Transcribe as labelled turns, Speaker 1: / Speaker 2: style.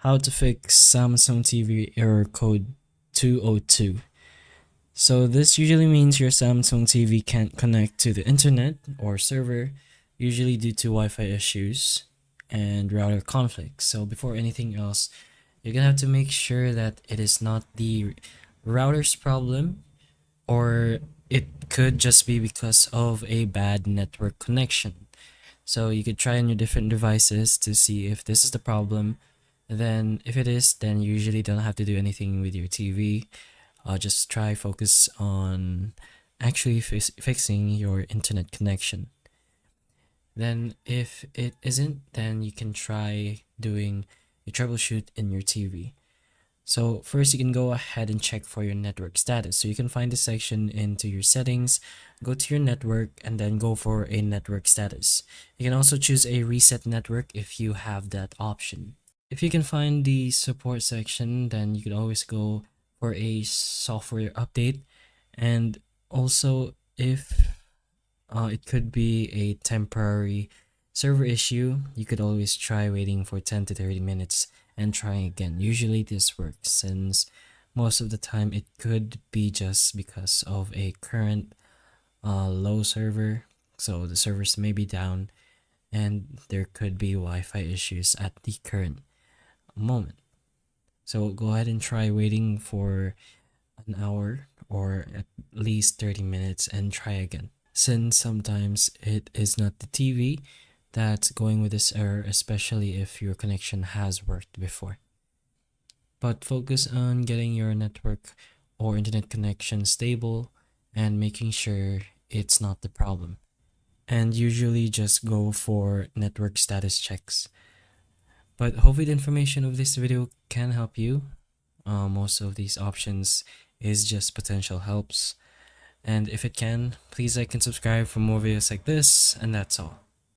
Speaker 1: How to fix Samsung TV error code 202. So this usually means your Samsung TV can't connect to the internet or server, usually due to Wi-Fi issues and router conflicts. So before anything else, you're gonna have to make sure that it is not the router's problem, or it could just be because of a bad network connection. So you could try on your different devices to see if this is the problem. Then if it is, then you usually don't have to do anything with your TV. Just try focus on actually fixing your internet connection. Then if it isn't, then you can try doing a troubleshoot in your TV. So first you can go ahead and check for your network status. So you can find this section into your settings, go to your network, and then go for a network status. You can also choose a reset network if you have that option. If you can find the support section, then you can always go for a software update. And also if it could be a temporary server issue, you could always try waiting for 10 to 30 minutes and trying again. Usually this works, since most of the time it could be just because of a current low server. So the servers may be down and there could be Wi-Fi issues at the current moment. So go ahead and try waiting for an hour or at least 30 minutes and try again, since sometimes it is not the TV that's going with this error, especially if your connection has worked before. But focus on getting your network or internet connection stable and making sure it's not the problem. And usually just go for network status checks. But hopefully the information of this video can help you. Most of these options is just potential helps. And if it can, please like and subscribe for more videos like this, and that's all.